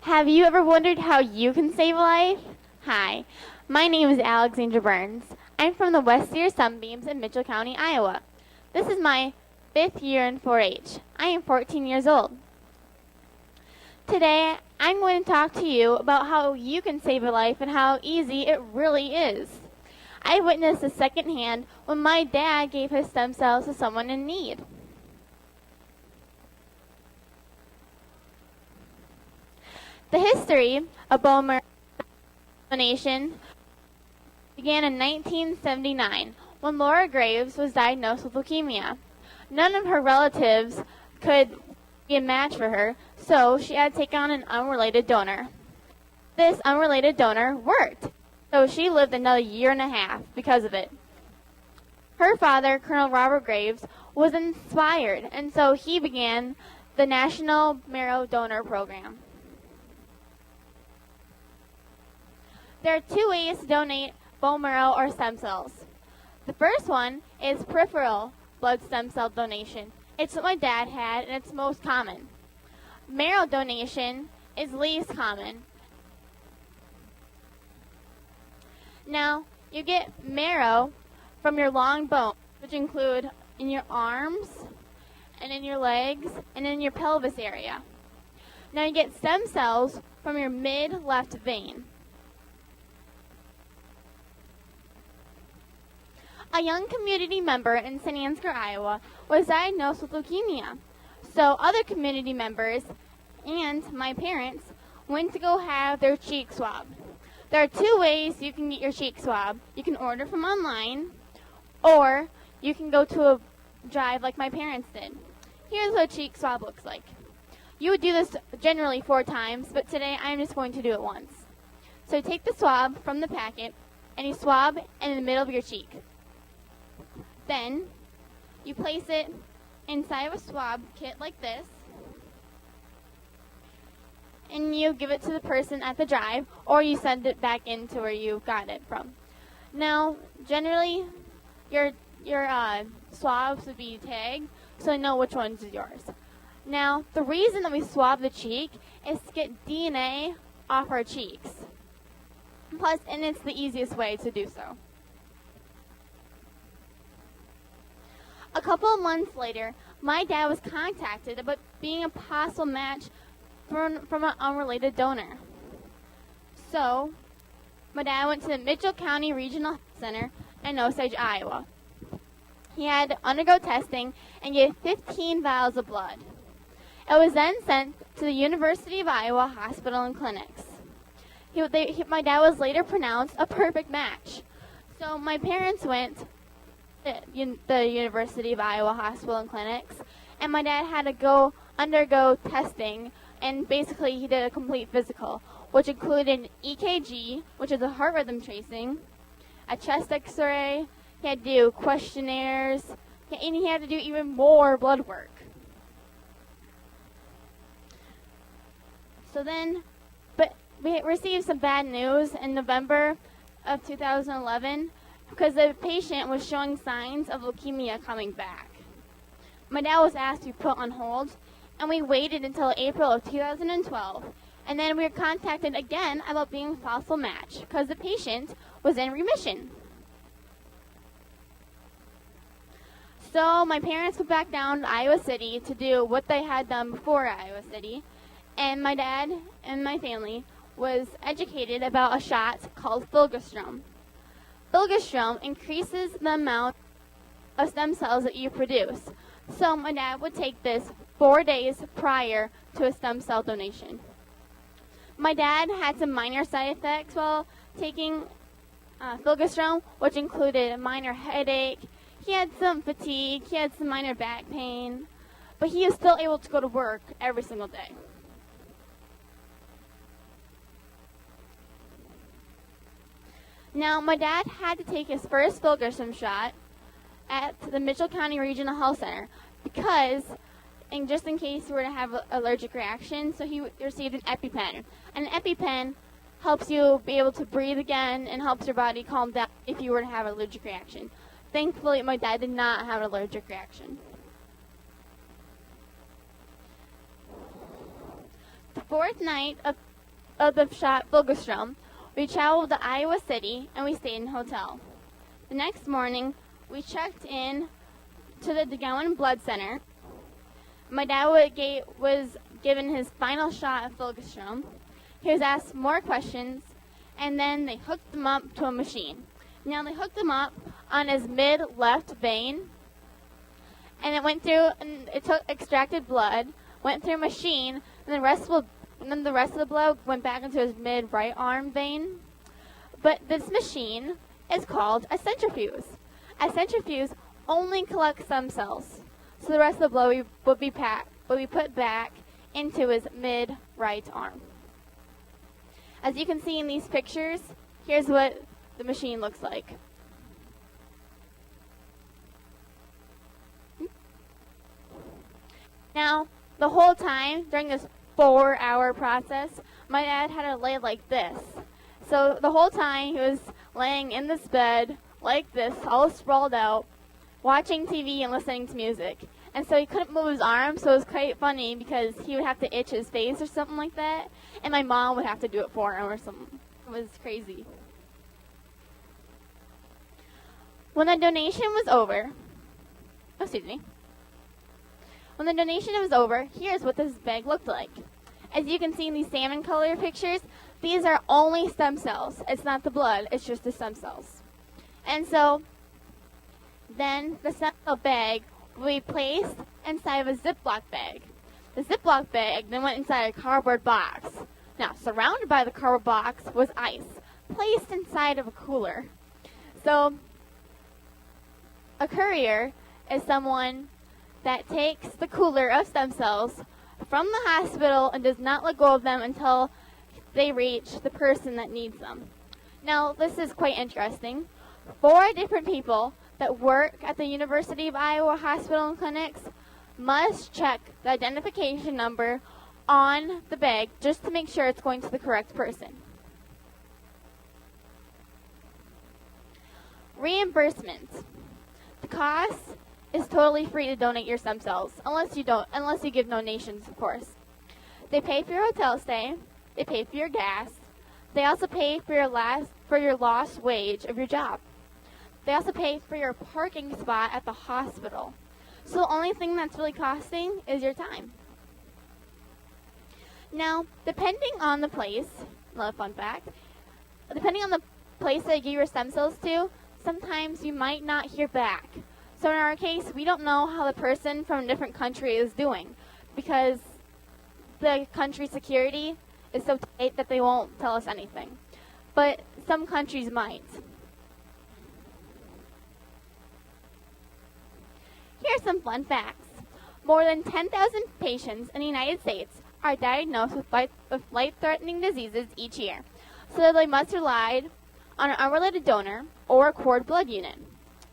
Have you ever wondered how you can save a life? Hi, my name is Alexandra Burns. I'm from the West Sears Sunbeams in Mitchell County, Iowa. This is my 5th year in 4-H. I am 14 years old. Today, I'm going to talk to you about how you can save a life and how easy it really is. I witnessed this secondhand when my dad gave his stem cells to someone in need. The history of bone marrow donation began in 1979 when Laura Graves was diagnosed with leukemia. None of her relatives could be a match for her, so she had to take on an unrelated donor. This unrelated donor worked, so she lived another year and a half because of it. Her father, Colonel Robert Graves, was inspired, and so he began the National Marrow Donor Program. There are 2 ways to donate bone marrow or stem cells. The first one is peripheral blood stem cell donation. It's what my dad had, and it's most common. Marrow donation is least common. Now, you get marrow from your long bones, which include in your arms, and in your legs, and in your pelvis area. Now, you get stem cells from your mid-left vein. A young community member in St. Ansgar, Iowa, was diagnosed with leukemia. So other community members and my parents went to go have their cheek swab. There are 2 ways you can get your cheek swab. You can order from online, or you can go to a drive like my parents did. Here's what a cheek swab looks like. You would do this generally 4 times, but today I'm just going to do it once. So you take the swab from the packet, and you swab in the middle of your cheek. Then, you place it inside of a swab kit like this, and you give it to the person at the drive, or you send it back into where you got it from. Now, generally, your swabs would be tagged, so I know which ones is yours. Now, the reason that we swab the cheek is to get DNA off our cheeks. Plus, and it's the easiest way to do so. A couple of months later, my dad was contacted about being a possible match from an unrelated donor. So, my dad went to the Mitchell County Regional Health Center in Osage, Iowa. He had to undergo testing and get 15 vials of blood. It was then sent to the University of Iowa Hospital and Clinics. My dad was later pronounced a perfect match. So my parents went the University of Iowa Hospital and Clinics, and my dad had to go undergo testing, and basically he did a complete physical, which included an EKG, which is a heart rhythm tracing, a chest x-ray, he had to do questionnaires, and he had to do even more blood work. So then, but we received some bad news in November of 2011, because the patient was showing signs of leukemia coming back. My dad was asked to be put on hold, and we waited until April of 2012, and then we were contacted again about being a possible match, because the patient was in remission. So my parents went back down to Iowa City to do what they had done before Iowa City, and my dad and my family was educated about a shot called filgrastim. Filgrastim increases the amount of stem cells that you produce. So my dad would take this 4 days prior to a stem cell donation. My dad had some minor side effects while taking filgrastim, which included a minor headache. He had some fatigue. He had some minor back pain. But he was still able to go to work every single day. Now, my dad had to take his first filgrastim shot at the Mitchell County Regional Health Center because, and just in case he were to have an allergic reaction, so he received an EpiPen. And an EpiPen helps you be able to breathe again and helps your body calm down if you were to have an allergic reaction. Thankfully, my dad did not have an allergic reaction. The fourth night of of the shot Fulgastrom, we traveled to Iowa City and we stayed in a hotel. The next morning, we checked in to the DeGowan Blood Center. My dad was given his final shot of Fulgastrom. He was asked more questions, and then they hooked him up to a machine. Now they hooked him up on his mid-left vein, and it went through, and it extracted blood, went through a machine, and the rest of the blood went back into his mid-right arm vein. But this machine is called a centrifuge. A centrifuge only collects stem cells, so the rest of the blood would be put back into his mid-right arm. As you can see in these pictures, here's what the machine looks like. Now, the whole time, during this 4-hour process, my dad had to lay like this. So the whole time, he was laying in this bed, like this, all sprawled out, watching TV and listening to music. And so he couldn't move his arms, so it was quite funny because he would have to itch his face or something like that, and my mom would have to do it for him or something. It was crazy. When the donation was over, here's what this bag looked like. As you can see in these salmon color pictures, these are only stem cells. It's not the blood, it's just the stem cells. And so, then the stem cell bag will be placed inside of a Ziploc bag. The Ziploc bag then went inside a cardboard box. Now, surrounded by the cardboard box was ice, placed inside of a cooler. So, a courier is someone that takes the cooler of stem cells from the hospital and does not let go of them until they reach the person that needs them. Now, this is quite interesting. 4 different people that work at the University of Iowa Hospital and Clinics must check the identification number on the bag just to make sure it's going to the correct person. Reimbursement. The cost is totally free to donate your stem cells, unless you give donations, of course. They pay for your hotel stay, they pay for your gas, they also pay for your lost wage of your job. They also pay for your parking spot at the hospital. So the only thing that's really costing is your time. Now, depending on the place, another fun fact, depending on the place that you give your stem cells to, sometimes you might not hear back. So in our case, we don't know how the person from a different country is doing because the country's security is so tight that they won't tell us anything. But some countries might. Here's some fun facts. More than 10,000 patients in the United States are diagnosed with life-threatening diseases each year, so they must rely on an unrelated donor or a cord blood unit.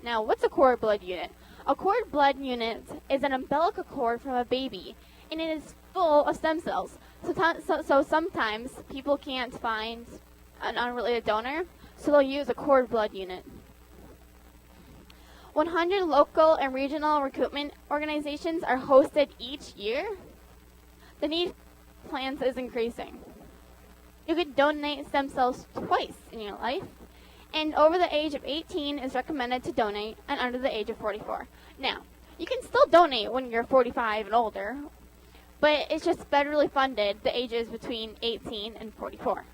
Now, what's a cord blood unit? A cord blood unit is an umbilical cord from a baby, and it is full of stem cells. So sometimes people can't find an unrelated donor, so they'll use a cord blood unit. 100 local and regional recruitment organizations are hosted each year. The need for plans is increasing. You could donate stem cells twice in your life, and over the age of 18 is recommended to donate, and under the age of 44. Now, you can still donate when you're 45 and older, but it's just federally funded the ages between 18 and 44.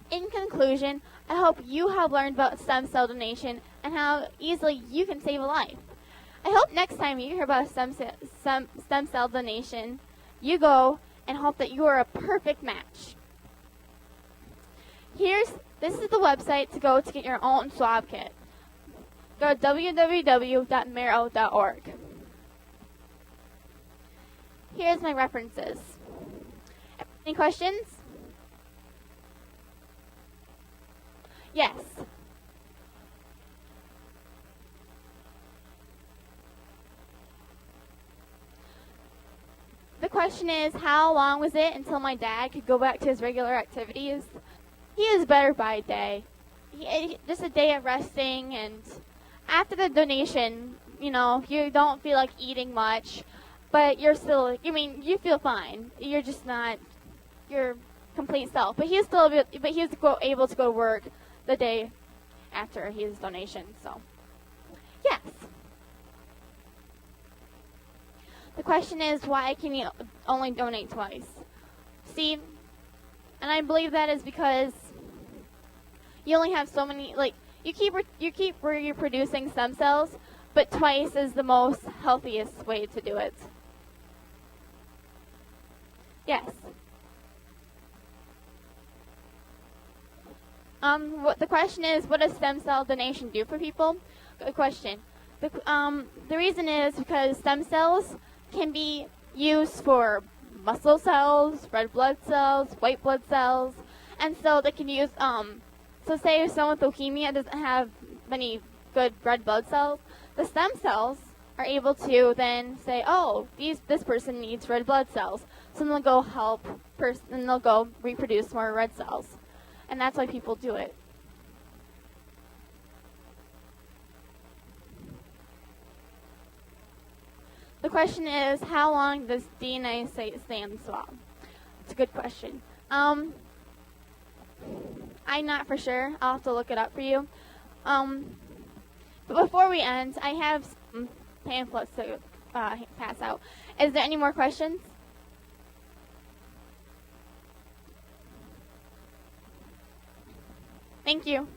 In conclusion, I hope you have learned about stem cell donation and how easily you can save a life. I hope next time you hear about stem cell donation, you go and hope that you are a perfect match. This is the website to go to get your own swab kit. Go to www.marrow.org. Here's my references. Any questions? Yes. The question is, how long was it until my dad could go back to his regular activities? He is better by a day. Just a day of resting, and after the donation, you don't feel like eating much, but you're still, I mean, you feel fine. You're just not your complete self. But he's still, able to go to work the day after his donation. So, yes. The question is, why can you only donate twice? See, and I believe that is because you only have so many, like, you keep reproducing stem cells, but twice is the most healthiest way to do it. Yes. What the question is, what does stem cell donation do for people? Good question. The reason is because stem cells can be used for muscle cells, red blood cells, white blood cells, and so they can use, so say if someone with leukemia doesn't have many good red blood cells, the stem cells are able to then say, oh, this person needs red blood cells, so then they'll go help, and they'll go reproduce more red cells, and that's why people do it. The question is, how long does DNA stay in the swab? It's a good question. I'm not for sure. I'll have to look it up for you. But before we end, I have some pamphlets to pass out. Is there any more questions? Thank you.